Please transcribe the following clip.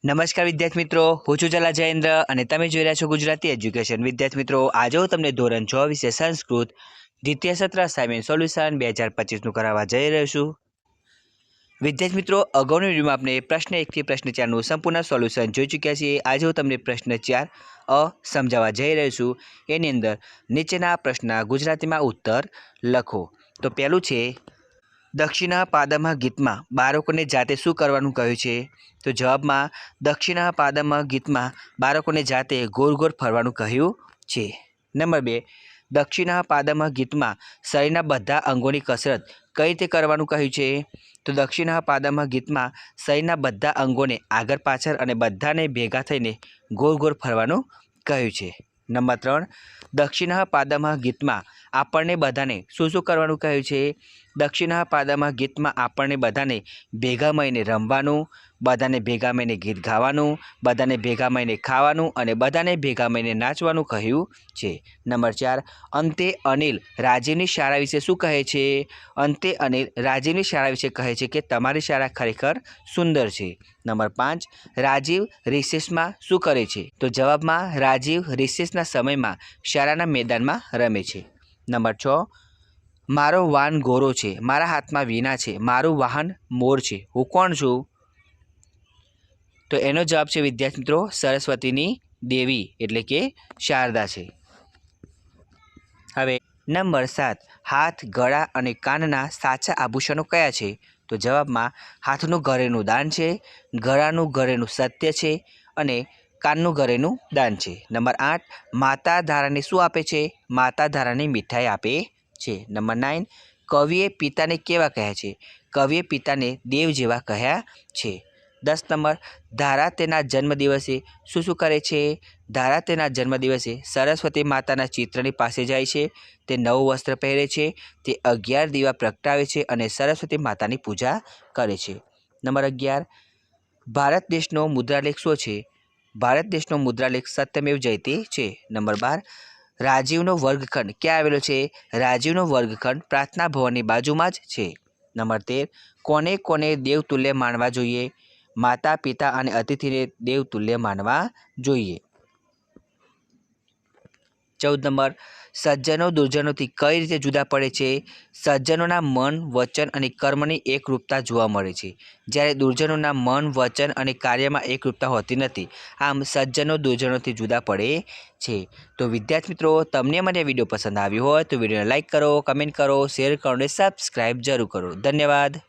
નમસ્કાર વિદ્યાર્થી મિત્રો, હું છું જલા જયેન્દ્ર અને તમે જોઈ રહ્યા છો ગુજરાતી એજ્યુકેશન. વિદ્યાર્થી મિત્રો, આજે હું તમને ધોરણ 6 વિષય સંસ્કૃત દ્વિતીય સત્ર અસાઇનમેન્ટ સોલ્યુશન 2025નું કરાવવા જઈ રહ્યો છું. વિદ્યાર્થી મિત્રો, અગાઉની વિડીયોમાં આપણે પ્રશ્ન 1 થી પ્રશ્ન 4નું સંપૂર્ણ સોલ્યુશન જોઈ ચૂક્યા છીએ. આજે હું તમને પ્રશ્ન 4 સમજાવવા જઈ રહ્યો છું. એની અંદર નીચેના પ્રશ્નના ગુજરાતીમાં ઉત્તર લખો. તો પહેલું છે, દક્ષિણા પાદમા ગીતમાં બાળકોને જાતે શું કરવાનું કહ્યું છે? તો જવાબમાં દક્ષિણા પાદમા ગીતમાં બાળકોને જાતે ગોળ ગોળ ફરવાનું કહ્યું છે. નંબર 2, દક્ષિણા પાદમા ગીતમાં શરીરના બધા અંગોની કસરત કઈ રીતે કરવાનું કહ્યું છે? તો દક્ષિણા પાદમા ગીતમાં શરીરના બધા અંગોને આગળ પાછળ અને બધાને ભેગા થઈને ગોળ ગોળ ફરવાનું કહ્યું છે. નંબર 3, દક્ષિણા પાદમા ગીતમાં આપણને બધાને શું શું કરવાનું કહ્યું છે? દક્ષિણા પાદમા ગીતમાં આપણને બધાને ભેગા મળીને રમવાનું, બધાને ભેગા મળીને ગીત ગાવાનું, બધાને ભેગા મળીને ખાવાનું અને બધાને ભેગા મળીને નાચવાનું કહ્યું છે. નંબર 4, અંતે અનિલ રાજીવની શાળા વિશે શું કહે છે? અંતે અનિલ રાજીવની શાળા વિશે કહે છે કે તમારી શાળા ખરેખર સુંદર છે. નંબર 5, રાજીવ રિસેસમાં શું કરે છે? તો જવાબમાં રાજીવ રિસેસના સમયમાં શાળાના મેદાનમાં રમે છે. નંબર 6, મારો વાન ગોરો છે, મારા હાથમાં વીણા છે, મારું વાહન મોર છે, હું કોણ છું? તો એનો જવાબ છે વિદ્યાર્થી મિત્રો સરસ્વતીની દેવી એટલે કે શારદા છે. હવે નંબર 7, હાથ, ગળા અને કાનના સાચા આભૂષણો કયા છે? તો જવાબમાં હાથનું ઘરેનું દાન છે, ગળાનું ઘરેનું સત્ય છે અને કાનનું ઘરેનું દાન છે. નંબર 8, માતા ધારાને શું આપે છે? માતા ધારાને મીઠાઈ આપે છે. નંબર 9, કવિએ પિતાને કેવા કહ્યા છે? કવિએ પિતાને દેવ જેવા કહ્યા છે. 10 નંબર, ધારા તેના જન્મદિવસે શું શું કરે છે? ધારા તેના જન્મદિવસે સરસ્વતી માતાના ચિત્રની પાસે જાય છે, તે નવું વસ્ત્ર પહેરે છે, તે 11 દીવા પ્રગટાવે છે અને સરસ્વતી માતાની પૂજા કરે છે. નંબર 11, ભારત દેશનો મુદ્રાલેખ શું છે? ભારત દેશનો મુદ્રાલેખ સત્યમેવ જયતે છે. નંબર 12, રાજીવનો વર્ગખંડ ક્યાં આવેલો છે? રાજીવનો વર્ગખંડ પ્રાર્થના ભવનની બાજુમાં જ છે. નંબર 13, કોને કોને દેવતુલ્ય માનવા જોઈએ? માતા, પિતા અને અતિથિને દેવતુલ્ય માનવા જોઈએ. 14 નંબર, સજ્જનો દુર્જનોથી કઈ રીતે જુદા પડે છે? સજ્જનોના મન, વચન અને કર્મની એકરૂપતા જોવા મળે છે, જ્યારે દુર્જનોના મન, વચન અને કાર્યમાં એકરૂપતા હોતી નથી. આમ સજ્જનો દુર્જનોથી જુદા પડે છે. તો વિદ્યાર્થી મિત્રો, તમને મને વિડીયો પસંદ આવ્યો હોય તો વિડીયોને લાઇક કરો, કમેન્ટ કરો, શેર કરો અને સબસ્ક્રાઈબ જરૂર કરો. ધન્યવાદ.